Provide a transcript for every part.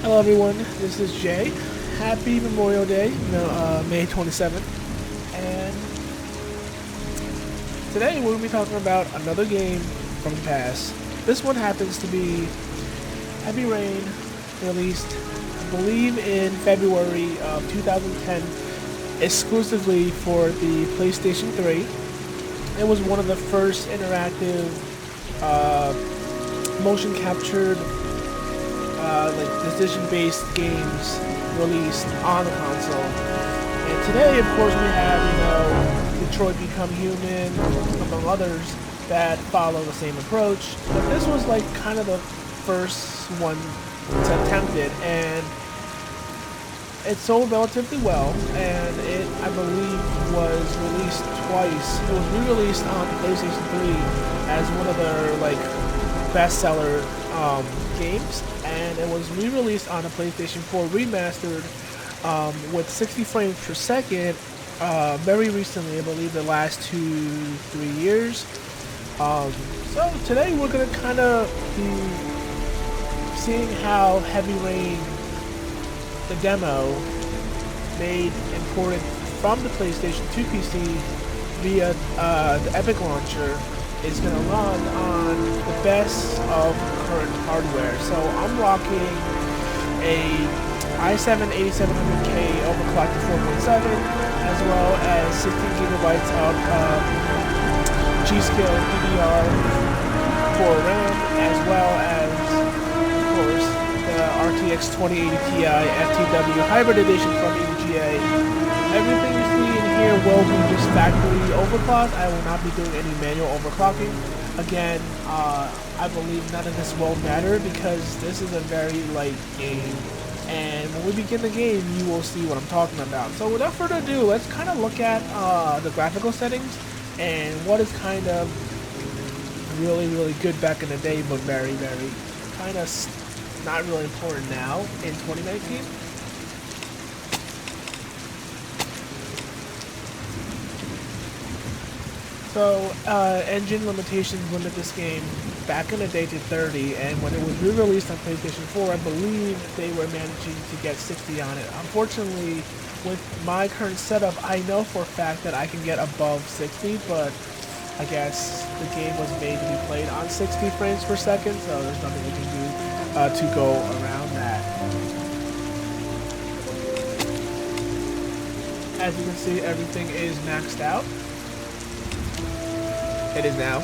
Hello everyone, this is Jay. Happy Memorial Day, May 27th. And today we're going to be talking about another game from the past. This one happens to be Heavy Rain, released I believe in February of 2010, exclusively for the PlayStation 3. It was one of the first interactive motion captured like decision-based games released on the console. And today, of course, we have, Detroit Become Human, among others, that follow the same approach. But this was like kind of the first one to attempt it, and it sold relatively well, and it, I believe, was released twice. It was re-released on PlayStation 3 as one of their like bestseller games, and it was re-released on a PlayStation 4 remastered with 60 frames per second very recently, I believe the last 2-3 years. So today we're going to kind of be seeing how Heavy Rain, the demo, made imported from the PlayStation 2 PC via the Epic launcher, is going to run on the best of current hardware. So I'm rocking a i7 8700K overclocked to 4.7, as well as 16 gigabytes of G-Skill DDR4 RAM, as well as, of course, the RTX 2080 Ti FTW Hybrid Edition from EVGA. Everything you see in here will be just factory overclocked. I will not be doing any manual overclocking. Again, I believe none of this will matter because this is a very light game. And when we begin the game, you will see what I'm talking about. So without further ado, let's kind of look at the graphical settings and what is kind of really, really good back in the day, but very, very kind of not really important now in 2019. So, engine limitations limit this game back in the day to 30, and when it was re-released on PlayStation 4, I believe they were managing to get 60 on it. Unfortunately, with my current setup, I know for a fact that I can get above 60, but I guess the game was made to be played on 60 frames per second, so there's nothing we can do to go around that. As you can see, everything is maxed out. It is now.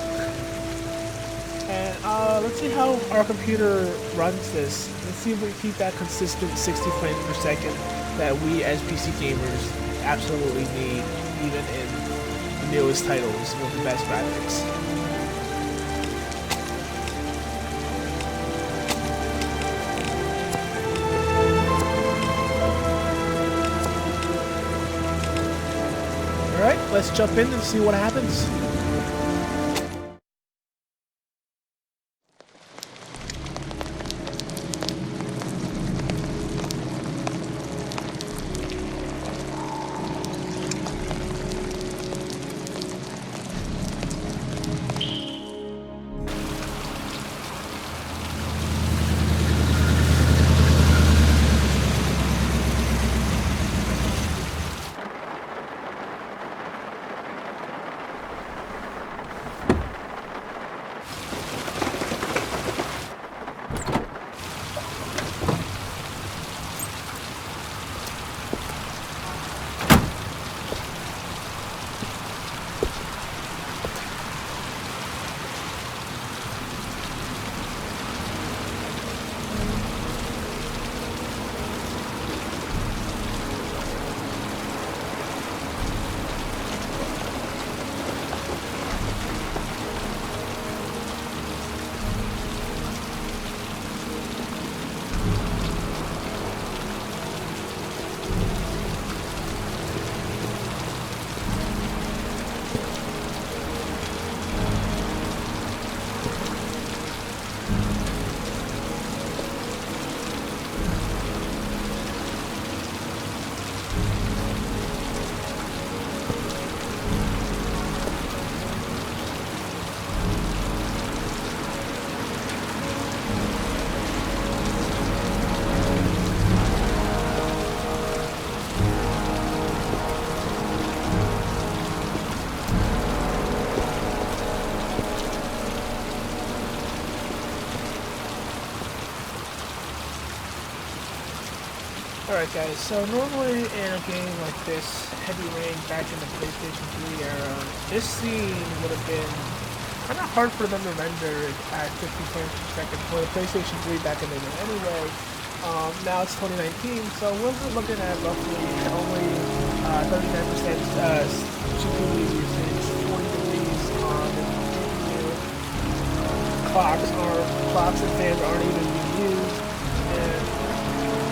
And let's see how our computer runs this. Let's see if we keep that consistent 60 frames per second that we as PC gamers absolutely need, even in the newest titles with the best graphics. Alright, let's jump in and see what happens. Alright guys, so normally in a game like this, Heavy Rain back in the PlayStation 3 era, this scene would have been kind of hard for them to render at 50 frames per second for the PlayStation 3 back in the day anyway. Now it's 2019, so we're looking at roughly only 39% GPU usage, 40 degrees on the GPU. Clocks and fans aren't even being used, and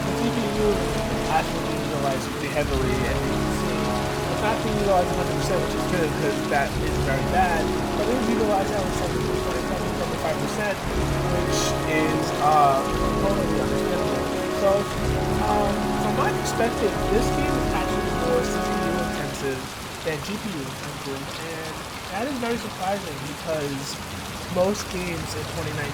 the GPU is actually being utilized pretty heavily, and you can see it's not being utilized 100%, which is good because that is very bad, but it is utilized at 75%, which is totally understandable. So, from my perspective, this game is actually more CPU intensive than GPU intensive, and that is very surprising because most games in 2019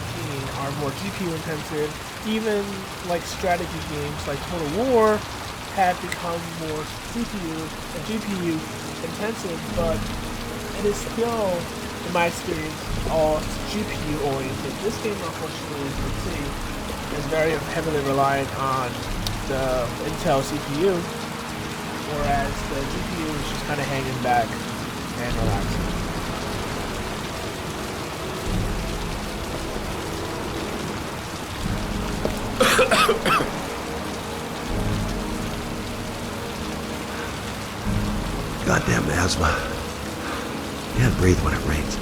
are more GPU intensive. Even like strategy games like Total War have become more CPU and GPU intensive, but it is still, in my experience, all GPU oriented. This game, unfortunately, as you can see, is very heavily reliant on the Intel CPU, whereas the GPU is just kind of hanging back and relaxing. Goddamn asthma. Can't breathe when it rains.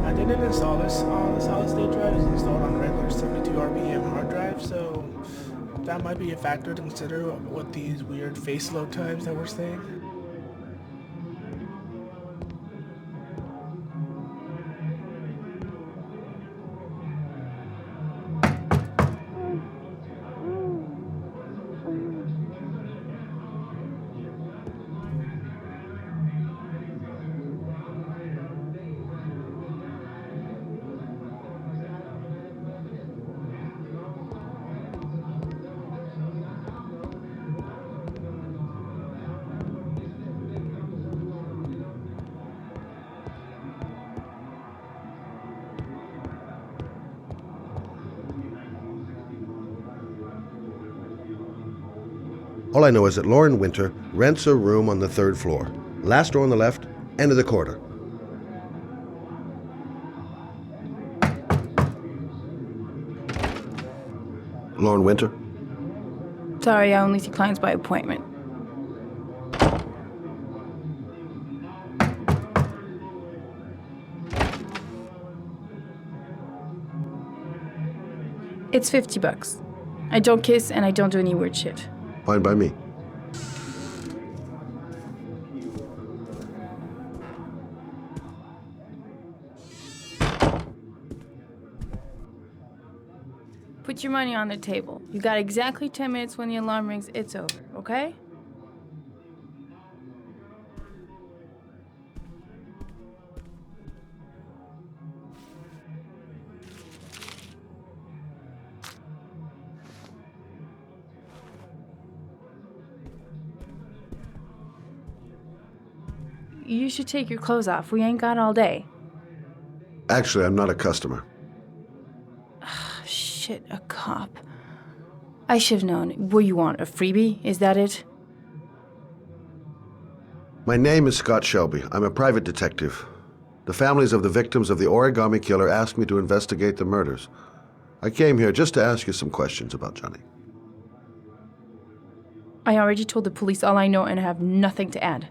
I didn't install this on the solid state drive, it's installed on a regular 72 RPM hard drive, so that might be a factor to consider with these weird face load times that we're seeing. All I know is that Lauren Winter rents a room on the 3rd floor. Last door on the left, end of the corridor. Lauren Winter? Sorry, I only see clients by appointment. It's $50. I don't kiss and I don't do any weird shit. Fine by me. Put your money on the table. You got exactly 10 minutes. When the alarm rings, it's over, okay? You should take your clothes off. We ain't got all day. Actually, I'm not a customer. Shit, a cop. I should've known. What you want, a freebie? Is that it? My name is Scott Shelby. I'm a private detective. The families of the victims of the origami killer asked me to investigate the murders. I came here just to ask you some questions about Johnny. I already told the police all I know and I have nothing to add.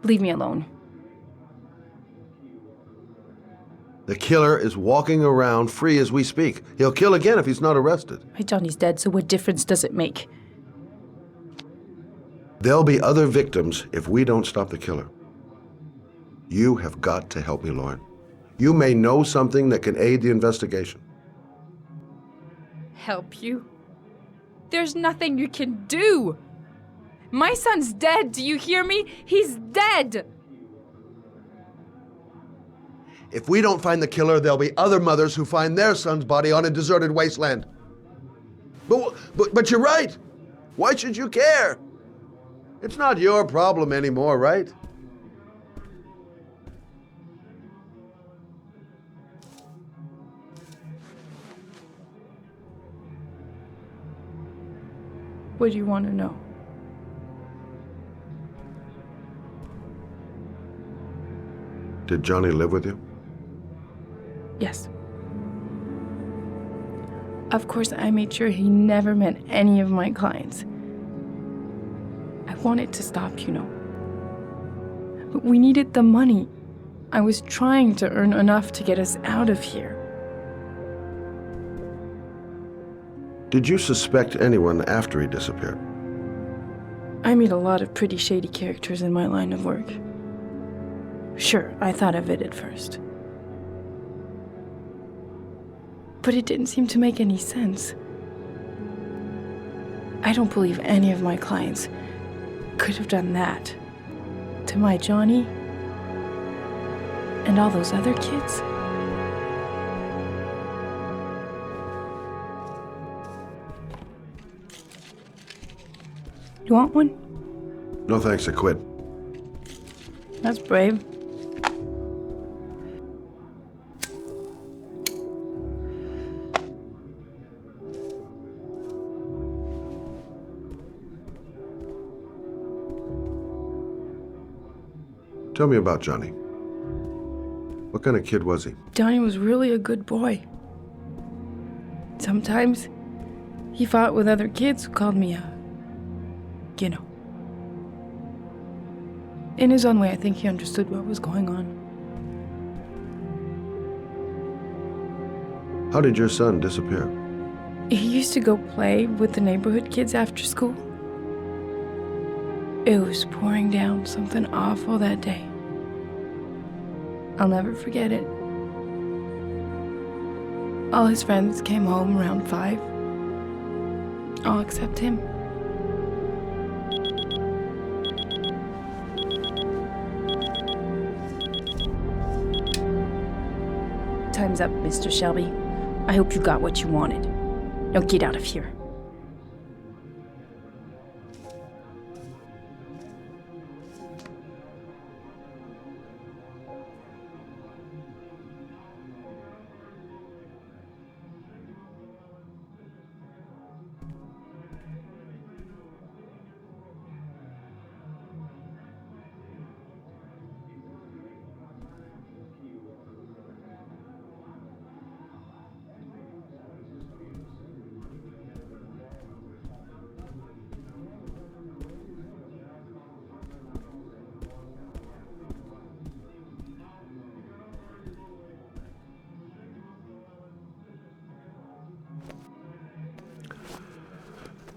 Leave me alone. The killer is walking around free as we speak. He'll kill again if he's not arrested. My Johnny's dead, so what difference does it make? There'll be other victims if we don't stop the killer. You have got to help me, Lauren. You may know something that can aid the investigation. Help you? There's nothing you can do! My son's dead, do you hear me? He's dead! If we don't find the killer, there'll be other mothers who find their son's body on a deserted wasteland. But you're right. Why should you care? It's not your problem anymore, right? What do you want to know? Did Johnny live with you? Yes. Of course, I made sure he never met any of my clients. I wanted to stop, you know. But we needed the money. I was trying to earn enough to get us out of here. Did you suspect anyone after he disappeared? I meet a lot of pretty shady characters in my line of work. Sure, I thought of it at first. But it didn't seem to make any sense. I don't believe any of my clients could have done that to my Johnny and all those other kids. You want one? No thanks, I quit. That's brave. Tell me about Johnny. What kind of kid was he? Johnny was really a good boy. Sometimes he fought with other kids who called me you know. In his own way, I think he understood what was going on. How did your son disappear? He used to go play with the neighborhood kids after school. It was pouring down something awful that day. I'll never forget it. All his friends came home around 5. All except him. Time's up, Mr. Shelby. I hope you got what you wanted. Now get out of here.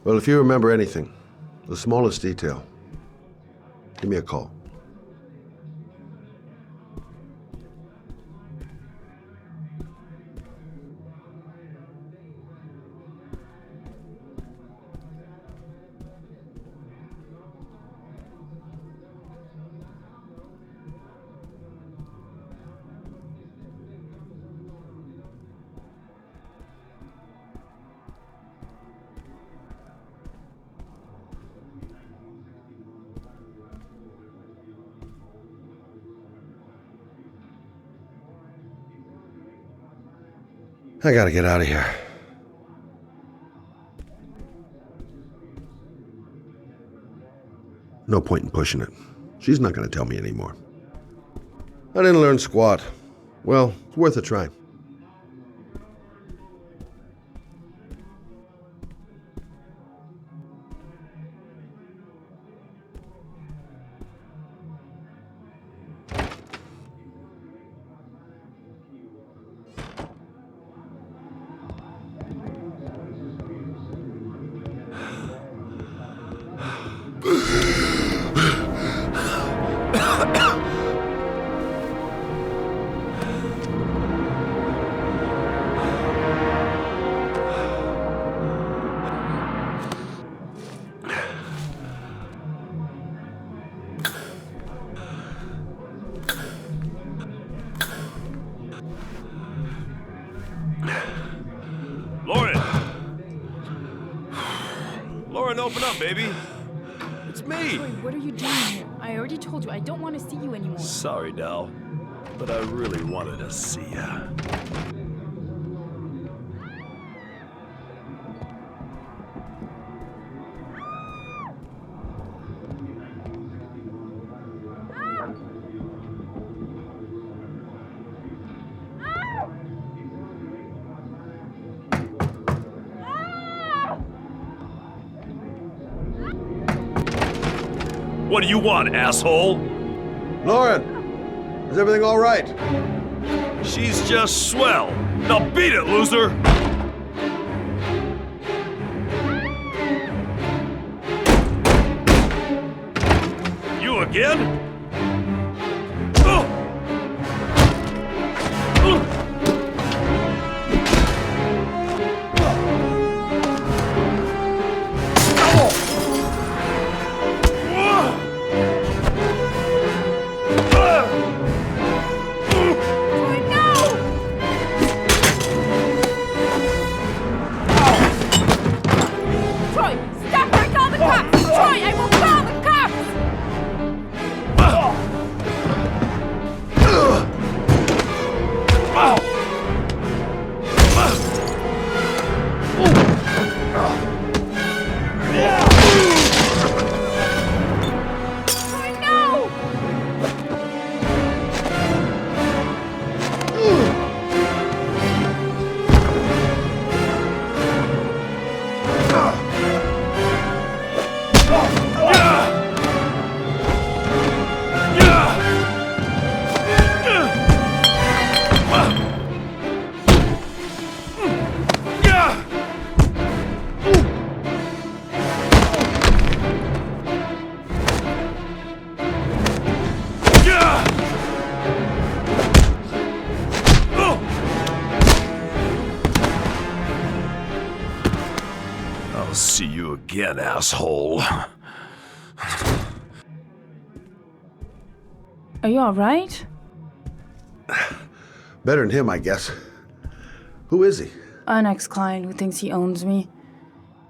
Well, if you remember anything, the smallest detail, give me a call. I gotta get out of here. No point in pushing it. She's not gonna tell me anymore. I didn't learn squat. Well, it's worth a try. Lauren, open up, baby. It's me. Troy, what are you doing here? I already told you I don't want to see you anymore. Sorry, Dal, but I really wanted to see ya. What do you want, asshole? Lauren, is everything all right? She's just swell. Now beat it, loser! You again? See you again, asshole. Are you alright? Better than him, I guess. Who is he? An ex-client who thinks he owns me.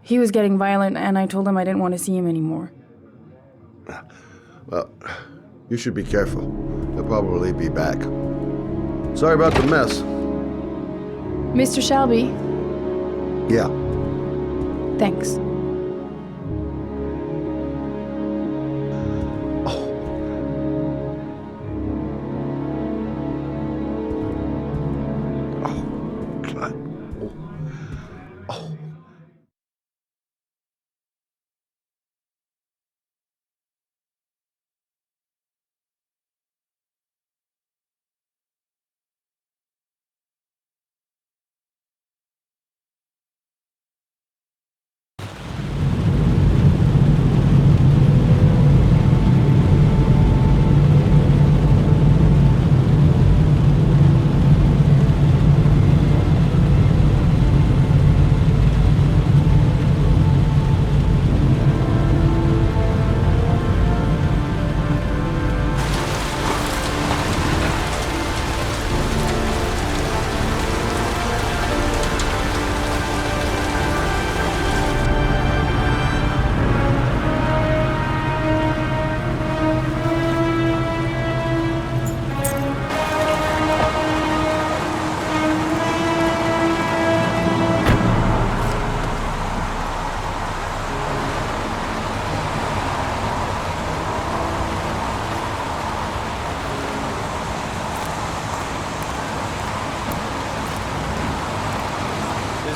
He was getting violent and I told him I didn't want to see him anymore. Well, you should be careful. He'll probably be back. Sorry about the mess. Mr. Shelby, Yeah. thanks.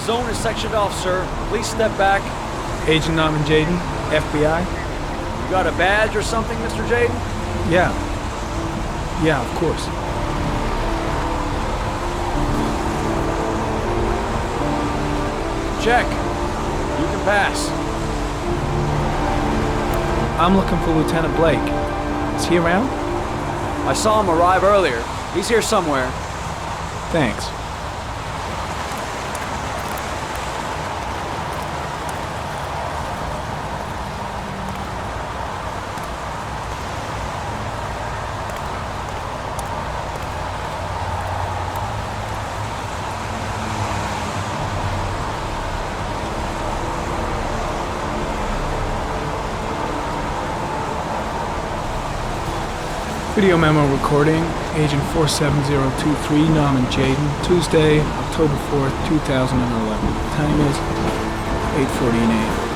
zone is sectioned off, sir. Please step back. Agent Norman Jaden, FBI? You got a badge or something, Mr. Jaden? Yeah. Yeah, of course. Check. You can pass. I'm looking for Lieutenant Blake. Is he around? I saw him arrive earlier. He's here somewhere. Thanks. Video memo recording, Agent 47023, Norman Jaden, Tuesday, October 4th, 2011. Time is 8:49.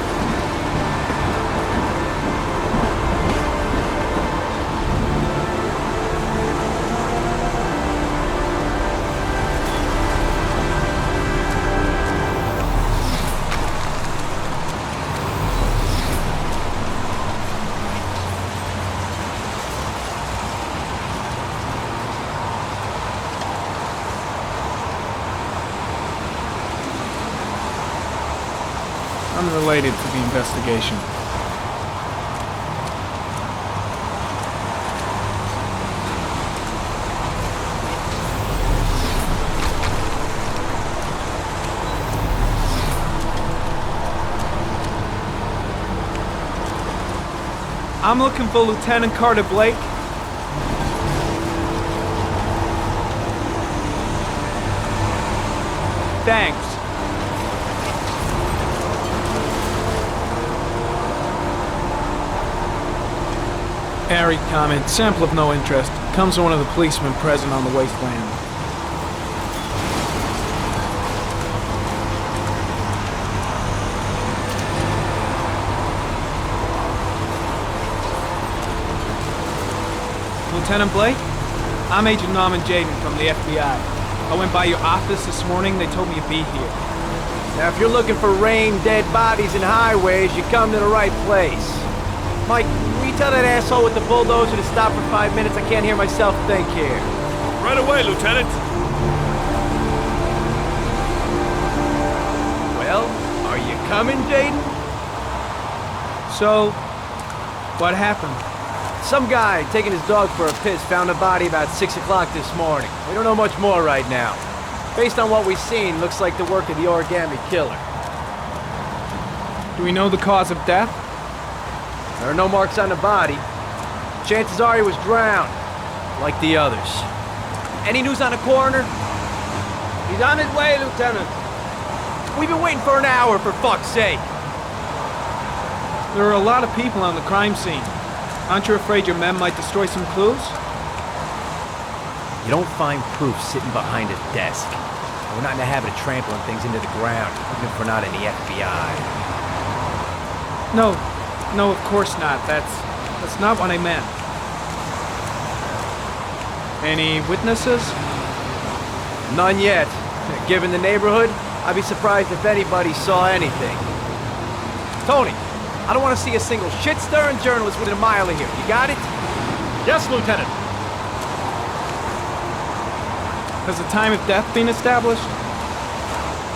Unrelated to the investigation. I'm looking for Lieutenant Carter Blake. Thanks. Harry comment, sample of no interest. Comes from one of the policemen present on the wasteland. Lieutenant Blake? I'm Agent Norman Jaden from the FBI. I went by your office this morning, they told me you'd be here. Now, if you're looking for rain, dead bodies, and highways, you come to the right place. Mike, will you tell that asshole with the bulldozer to stop for 5 minutes? I can't hear myself think here. Right away, Lieutenant. Well, are you coming, Jaden? So, what happened? Some guy taking his dog for a piss found a body about 6 o'clock this morning. We don't know much more right now. Based on what we've seen, looks like the work of the origami killer. Do we know the cause of death? There are no marks on the body. Chances are he was drowned, like the others. Any news on the coroner? He's on his way, Lieutenant. We've been waiting for an hour, for fuck's sake. There are a lot of people on the crime scene. Aren't you afraid your men might destroy some clues? You don't find proof sitting behind a desk. We're not in the habit of trampling things into the ground, even if we're not in the FBI. No, of course not. That's not what I meant. Any witnesses? None yet. Given the neighborhood, I'd be surprised if anybody saw anything. Tony, I don't want to see a single shit-stirring journalist within a mile of here. You got it? Yes, Lieutenant. Has the time of death been established?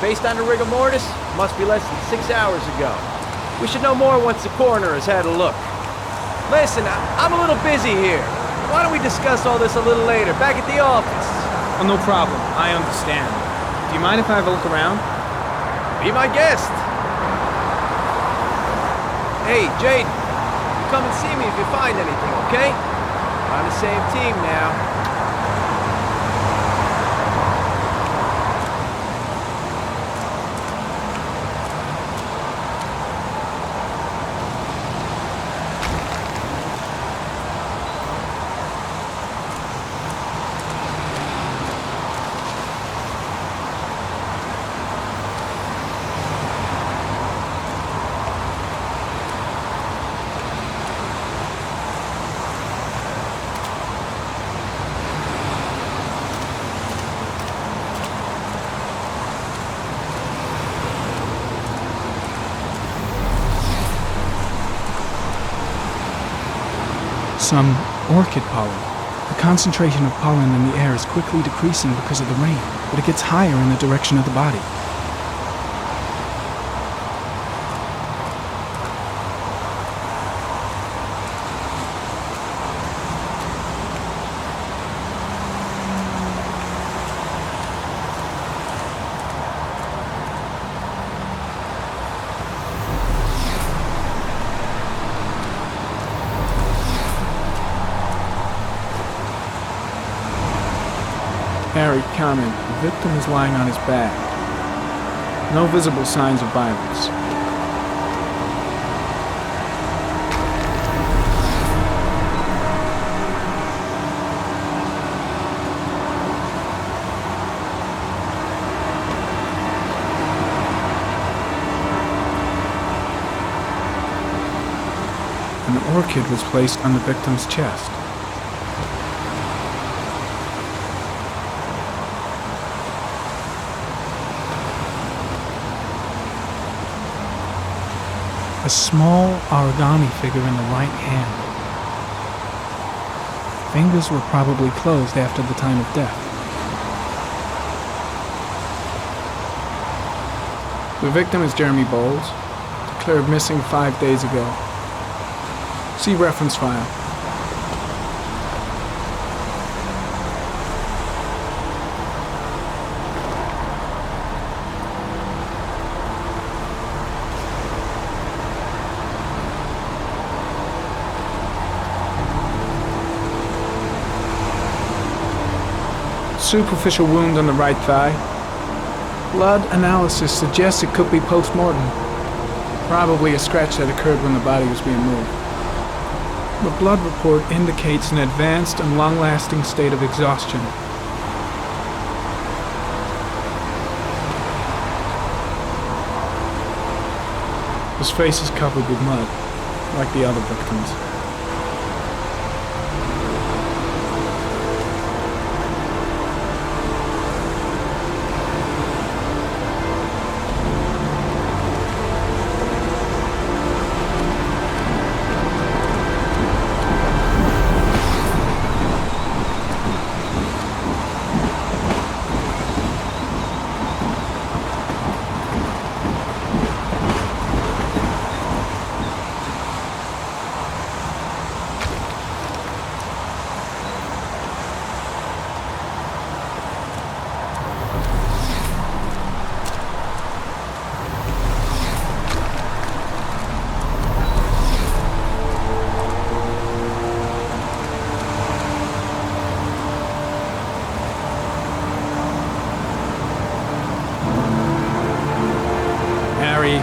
Based on the rigor mortis, must be less than 6 hours ago. We should know more once the coroner has had a look. Listen, I'm a little busy here. Why don't we discuss all this a little later, back at the office? Oh, no problem. I understand. Do you mind if I have a look around? Be my guest. Hey, Jaden, come and see me if you find anything, okay? We're on the same team now. some orchid pollen. The concentration of pollen in the air is quickly decreasing because of the rain, but it gets higher in the direction of the body. Harry, comment. The victim is lying on his back. No visible signs of violence. An orchid was placed on the victim's chest. A small origami figure in the right hand. Fingers were probably closed after the time of death. The victim is Jeremy Bowles, declared missing 5 days ago. See reference file. Superficial wound on the right thigh. Blood analysis suggests it could be post-mortem. Probably a scratch that occurred when the body was being moved. The blood report indicates an advanced and long-lasting state of exhaustion. His face is covered with mud, like the other victims.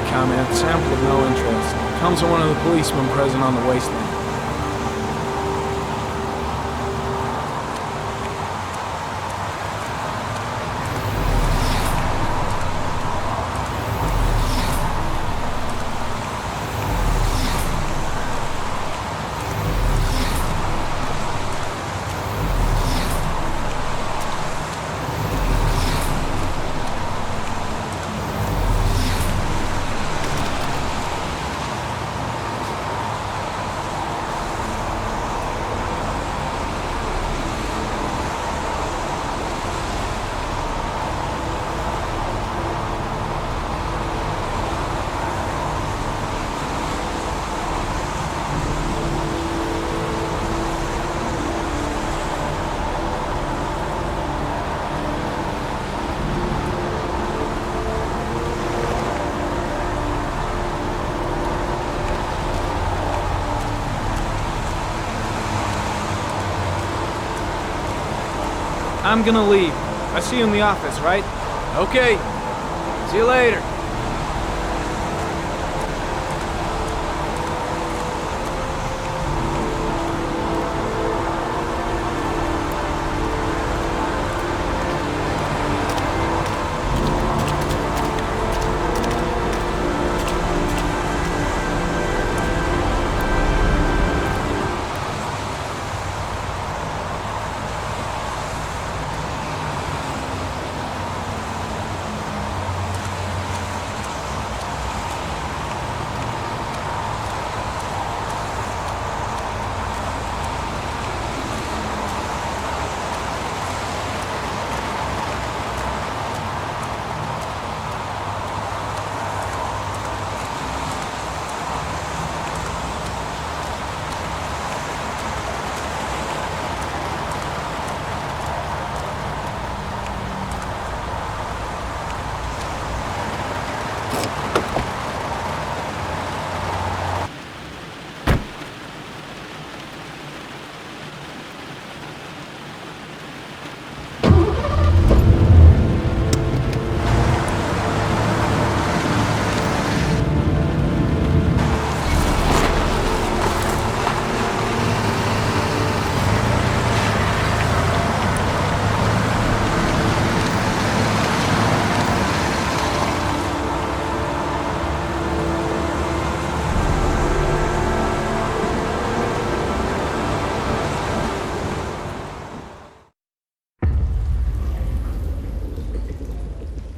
Comment, sample of no interest. Comes from one of the policemen present on the wasteland. I'm gonna leave. I see you in the office, right? Okay. See you later.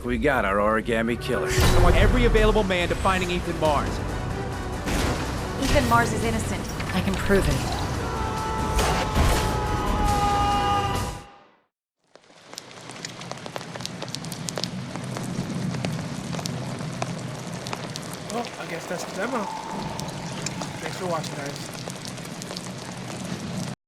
we got our origami killer. I want every available man to finding Ethan Mars. Ethan Mars is innocent. I can prove it. Well, I guess that's the demo. Thanks for watching, guys.